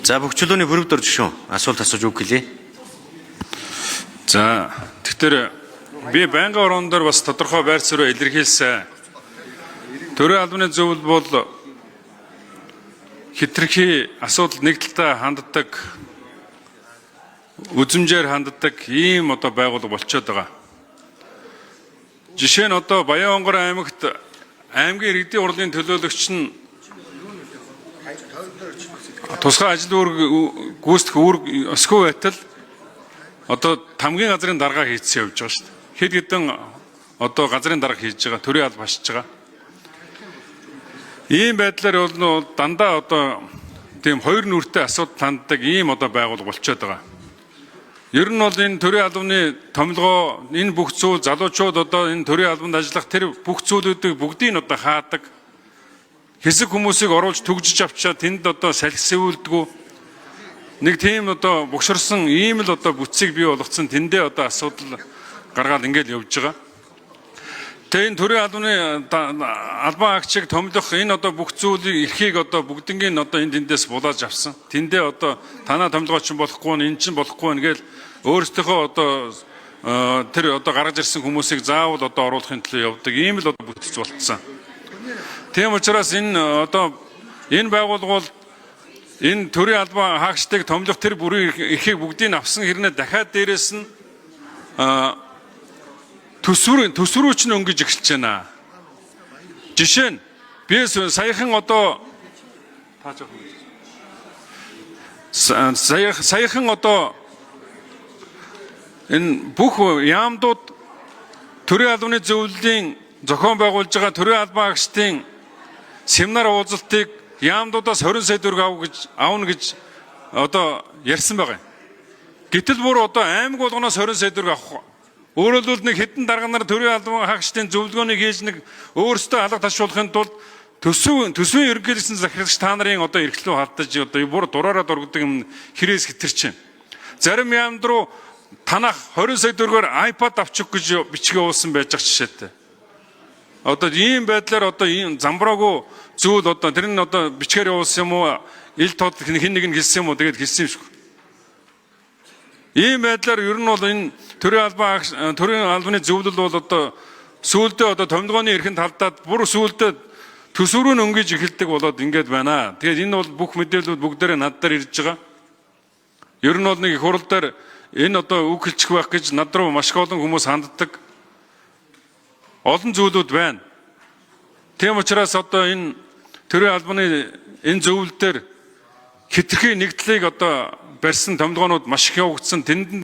За бүх чөлөөний хөрөвдөр жишүүн асуулт асууж үг гэлээ. За тэгэхээр би байнгын орон дээр бас тодорхой байр суурь илэрхийлсэн. Төрийн албаны зөвлөл бол хитрхи асуудал нэг талтай ханддаг, үзмжээр ханддаг ийм одоо байгууллага болчиход байгаа. Жишээ нь одоо Баян-Онгор аймагт аймгийн иргэдийн урлын төлөөлөгч нь тусгай ажил гүйцэтгэх өсгөө байтал одоо тамгийн газрын дарга хийцэн явж байгаа шүү дээ. Хэд хэдэн одоо газрын дарга хийж байгаа, төрийн алба хашиж байгаа. Ийм байдлаар бол дандаа одоо тийм хоёр нүртэй асуудал ханддаг ийм одоо байгууллага болчиход байгаа. Ер нь бол энэ төрийн албаны томилгоо, энэ бүх зүйл залуучууд одоо энэ төрийн албанд ажиллах тэр бүх зүйлүүдийг бүгдийг одоо хаадаг. Хэсэг хүмүүсийг оруулж төгжиж авчаад тэнд одоо салхисүүлдэггүй. Нэг тийм одоо богшорсон ийм л одоо бүтцийг бий болгоцсон тэндээ одоо асуудал гаргаад ингээд явж байгаа. Тэгээ энэ төрийн албаны албан агчийг томилох энэ одоо бүх зүйлийг эрхийг одоо бүгднийг одоо энэ тэндээс булааж авсан. Тэндээ одоо танаа томилгооч болохгүй нь, эн чинь болохгүй нь гээл өөрсдийнхөө одоо тэр одоо гаргаж ирсэн хүмүүсийг заавал одоо оруулахын төлөө явдаг ийм л одоо бүтц болцсон. Тийм учраас энэ одоо энэ байгууллага бол энэ төрийн албан хаагчдыг томилох тэр бүрийн эрхийг бүгдийг авсан хэрнээ дахиад дээрэс нь төсвөрүүч нь өнгөж эхэлж байна. Жишээ нь би саяхан одоо одоо энэ бүх яамдууд төрийн албаны зөвлөлийн зохион байгуулж байгаа төрийн албан агчдын семинар уулзалтыг яамдуудаас 20 сая төгрөг авна гэж одоо ярьсан байгаа юм. Гэтэл бүр одоо аймаг болгоноос 20 сая төгрөг авах. Өөрөөр хэлбэл нэг хэдэн дарга нар төрийн албан хаагчдын зөвлөгөөнийг хийж нэг өөрсдөө алга ташуулахын тулд төсвийн ерөнхийлөгчийн захирагч та нарын одоо эрхлөө халтаж одоо бүр дураараа дургдаг юм хэрээс хэтэрч байна. Зарим яамд руу танах 20 сая төгрөгөөр iPad авчих гэж бичгээ уулсан байж байгаа жишээтэй. Одоо ийм байдлаар одоо ийм замбраагүй зүйл одоо тэр нь одоо бичгээр явуулсан юм уу, ил тод хин нэг нь хэлсэн юм уу, тэгээд хэлсэн юм шиг. Ийм байдлаар ер нь бол энэ төрийн албаны зөвлөл бол одоо сүүлдээ одоо томилгооны эрхэнд талдаад бүр сүүлдээ төсвөрөө өнгөж эхэлдэг болоод ингээд байна. Тэгээд энэ бол бүх мэдээлэлүүд бүгдээрээ над дээр ирж байгаа. Ер нь бол нэг их хурал дээр энэ одоо үг хэлчих байх гэж над руу маш их олон хүмүүс ханддаг. Олон зүйлүүд байна. Тийм учраас одоо энэ төрийн албаны энэ зөвлөл дээр хитрхи нэгдлийг одоо барьсан томилгоонууд маш их явагдсан. Тэнд